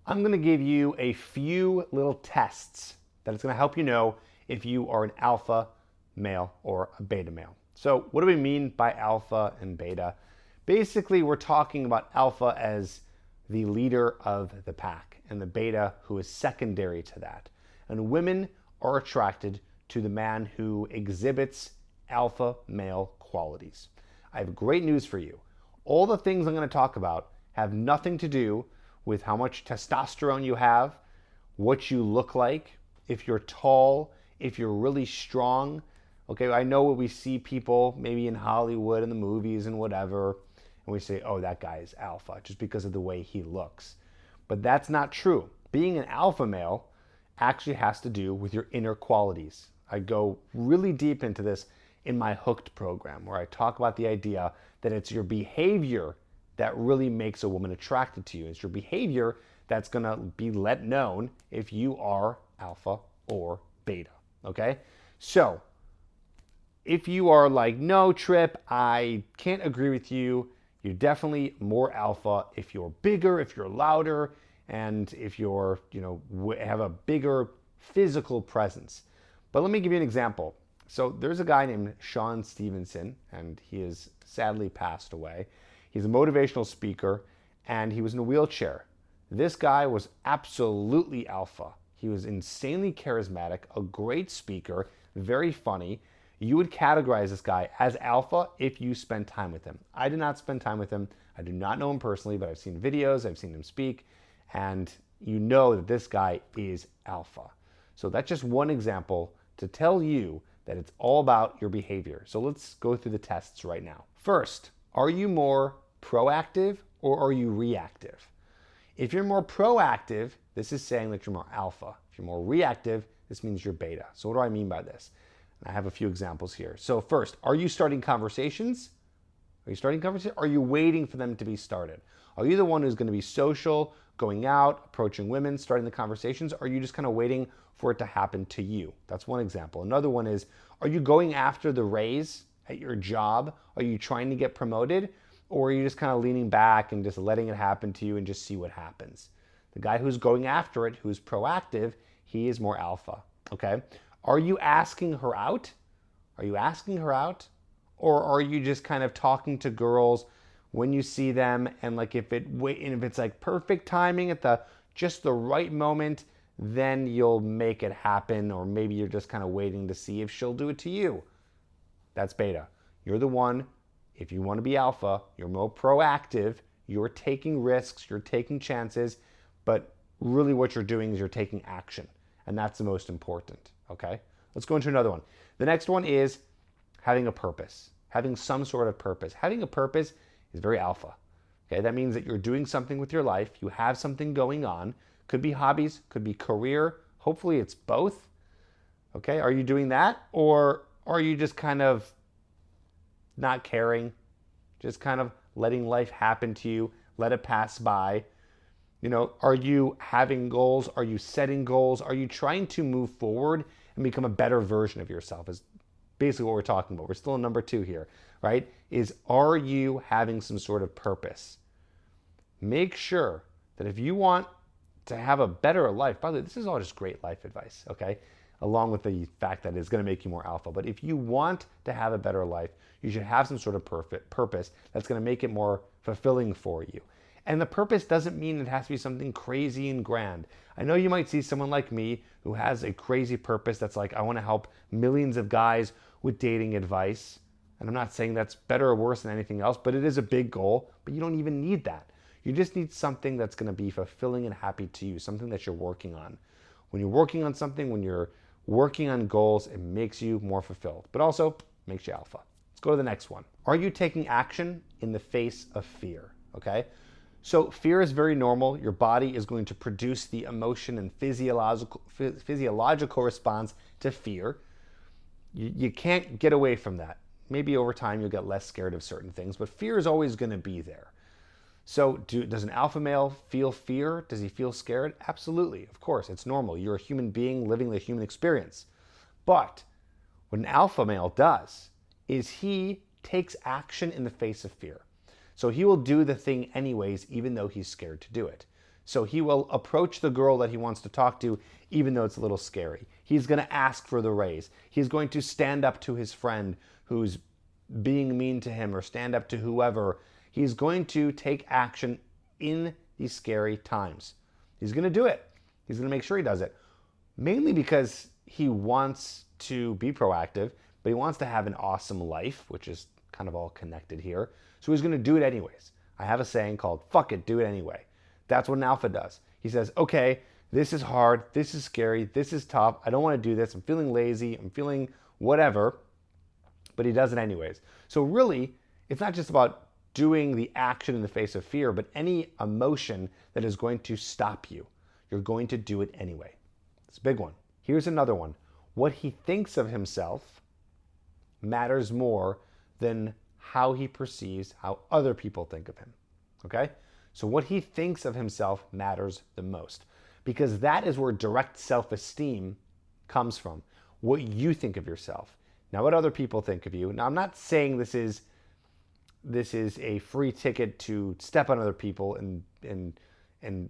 I'm going to give you a few little tests that is going to help you know if you are an alpha male or a beta male. So what do we mean by alpha and beta? Basically, we're talking about alpha as the leader of the pack and the beta who is secondary to that. And women are attracted to the man who exhibits alpha male qualities. I have great news for you. All the things I'm going to talk about have nothing to do with how much testosterone you have, what you look like, if you're tall, if you're really strong. Okay, I know we see people maybe in Hollywood and the movies and whatever, and we say, oh, that guy is alpha just because of the way he looks. But that's not true. Being an alpha male actually has to do with your inner qualities. I go really deep into this in my Hooked program, where I talk about the idea that it's your behavior that really makes a woman attracted to you. It's your behavior that's gonna be let known if you are alpha or beta, okay? So, if you are like, no, Tripp, I can't agree with you, you're definitely more alpha if you're bigger, if you're louder, and if you're, have a bigger physical presence. But let me give you an example. So there's a guy named Sean Stevenson, and he has sadly passed away. He's a motivational speaker, and he was in a wheelchair. This guy was absolutely alpha. He was insanely charismatic, a great speaker, very funny. You would categorize this guy as alpha if you spend time with him. I did not spend time with him. I do not know him personally, but I've seen videos, I've seen him speak, and you know that this guy is alpha. So that's just one example to tell you that it's all about your behavior. So let's go through the tests right now. First, are you more proactive or are you reactive? If you're more proactive, this is saying that you're more alpha. If you're more reactive, this means you're beta. So what do I mean by this? I have a few examples here. So first, are you starting conversations? Are you starting conversations? Are you waiting for them to be started? Are you the one who's going to be social, going out, approaching women, starting the conversations? Or are you just kind of waiting for it to happen to you? That's one example. Another one is, are you going after the raise at your job? Are you trying to get promoted? Or are you just kind of leaning back and just letting it happen to you and just see what happens? The guy who's going after it, who's proactive, he is more alpha, okay? Are you asking her out? Are you asking her out? Or are you just kind of talking to girls when you see them, and like if it's like perfect timing at just the right moment, then you'll make it happen, or maybe you're just kind of waiting to see if she'll do it to you. That's beta. You're the one, if you want to be alpha, you're more proactive, you're taking risks, you're taking chances, but really what you're doing is you're taking action, and that's the most important, okay? Let's go into another one. The next one is having a purpose, having some sort of purpose. Having a purpose is very alpha, okay? That means that you're doing something with your life, you have something going on, could be hobbies, could be career, hopefully it's both, okay? Are you doing that, or are you just kind of not caring, just kind of letting life happen to you, let it pass by? Are you having goals? Are you setting goals? Are you trying to move forward and become a better version of yourself? Is basically what we're talking about. We're still in number 2 here, right? Are you having some sort of purpose? Make sure that if you want to have a better life, by the way, this is all just great life advice, okay? Along with the fact that it's going to make you more alpha. But if you want to have a better life, you should have some sort of purpose that's going to make it more fulfilling for you. And the purpose doesn't mean it has to be something crazy and grand. I know you might see someone like me who has a crazy purpose that's like, I want to help millions of guys with dating advice. And I'm not saying that's better or worse than anything else, but it is a big goal, but you don't even need that. You just need something that's going to be fulfilling and happy to you, something that you're working on. When you're working on something, when you're working on goals, it makes you more fulfilled, but also makes you alpha. Let's go to the next one. Are you taking action in the face of fear? Okay? So fear is very normal. Your body is going to produce the emotion and physiological response to fear. You can't get away from that. Maybe over time you'll get less scared of certain things, but fear is always going to be there. So does an alpha male feel fear? Does he feel scared? Absolutely. Of course, it's normal. You're a human being living the human experience. But what an alpha male does is he takes action in the face of fear. So he will do the thing anyways, even though he's scared to do it. So he will approach the girl that he wants to talk to, even though it's a little scary. He's going to ask for the raise. He's going to stand up to his friend who's being mean to him, or stand up to whoever. He's going to take action in these scary times. He's going to do it. He's going to make sure he does it. Mainly because he wants to be proactive, but he wants to have an awesome life, which is kind of all connected here. So he's going to do it anyways. I have a saying called, fuck it, do it anyway. That's what an alpha does. He says, okay, this is hard, this is scary, this is tough, I don't want to do this, I'm feeling lazy, I'm feeling whatever, but he does it anyways. So really, it's not just about doing the action in the face of fear, but any emotion that is going to stop you. You're going to do it anyway. It's a big one. Here's another one. What he thinks of himself matters more than how he perceives how other people think of him. Okay? So what he thinks of himself matters the most, because that is where direct self-esteem comes from. What you think of yourself. Now, what other people think of you. Now, I'm not saying this is a free ticket to step on other people and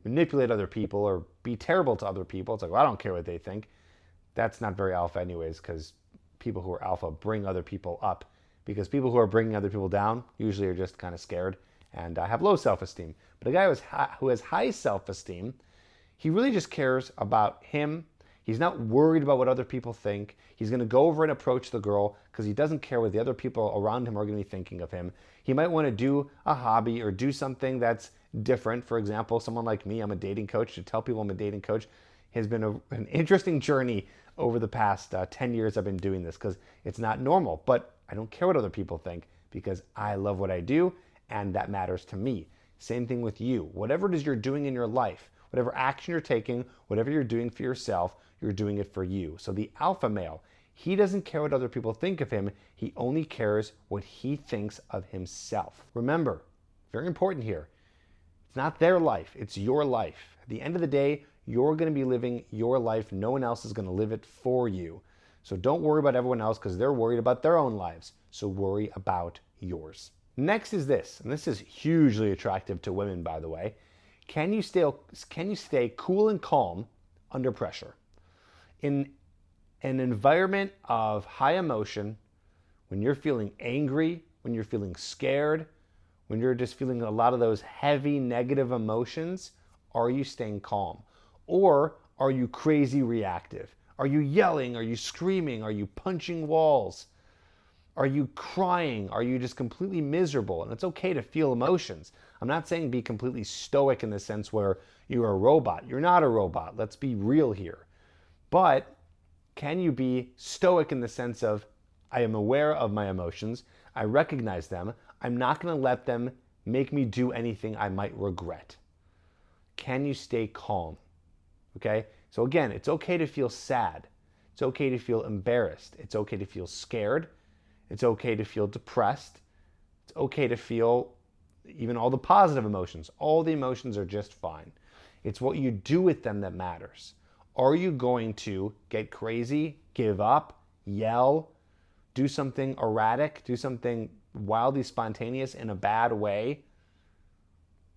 manipulate other people or be terrible to other people. It's like, well, I don't care what they think. That's not very alpha anyways, because people who are alpha bring other people up, because people who are bringing other people down usually are just kind of scared and have low self-esteem. But a guy who has high self-esteem, he really just cares about him. He's not worried about what other people think. He's going to go over and approach the girl because he doesn't care what the other people around him are going to be thinking of him. He might want to do a hobby or do something that's different. For example, someone like me, I'm a dating coach. To tell people I'm a dating coach has been an interesting journey over the past 10 years I've been doing this, because it's not normal. But I don't care what other people think, because I love what I do and that matters to me. Same thing with you. Whatever it is you're doing in your life, whatever action you're taking, whatever you're doing for yourself, you're doing it for you. So the alpha male, he doesn't care what other people think of him. He only cares what he thinks of himself. Remember, very important here, it's not their life, it's your life. At the end of the day, you're going to be living your life. No one else is going to live it for you. So don't worry about everyone else, because they're worried about their own lives. So worry about yours. Next is this, and this is hugely attractive to women, by the way. Can you stay cool and calm under pressure? In an environment of high emotion, when you're feeling angry, when you're feeling scared, when you're just feeling a lot of those heavy negative emotions, are you staying calm? Or are you crazy reactive? Are you yelling? Are you screaming? Are you punching walls? Are you crying? Are you just completely miserable? And it's okay to feel emotions. I'm not saying be completely stoic in the sense where you're a robot. You're not a robot. Let's be real here. But can you be stoic in the sense of, I am aware of my emotions, I recognize them, I'm not going to let them make me do anything I might regret? Can you stay calm? Okay? So again, it's okay to feel sad. It's okay to feel embarrassed. It's okay to feel scared. It's okay to feel depressed. It's okay to feel even all the positive emotions. All the emotions are just fine. It's what you do with them that matters. Are you going to get crazy, give up, yell, do something erratic, do something wildly spontaneous in a bad way?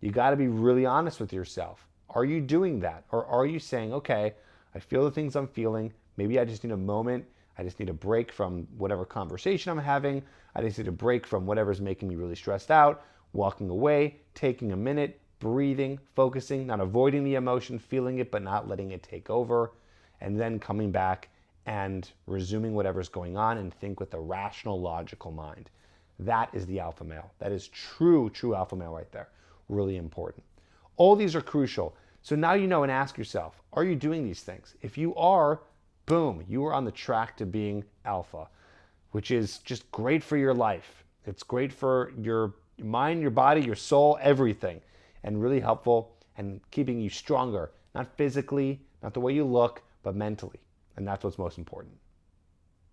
You got to be really honest with yourself. Are you doing that? Or are you saying, okay, I feel the things I'm feeling. Maybe I just need a moment. I just need a break from whatever conversation I'm having. I just need a break from whatever's making me really stressed out. Walking away, taking a minute, breathing, focusing, not avoiding the emotion, feeling it, but not letting it take over. And then coming back and resuming whatever's going on and think with a rational, logical mind. That is the alpha male. That is true alpha male right there. Really important. All these are crucial. So now you know, and ask yourself, are you doing these things? If you are, boom, you are on the track to being alpha, which is just great for your life. It's great for your mind, your body, your soul, everything, and really helpful and keeping you stronger, not physically, not the way you look, but mentally. And that's what's most important.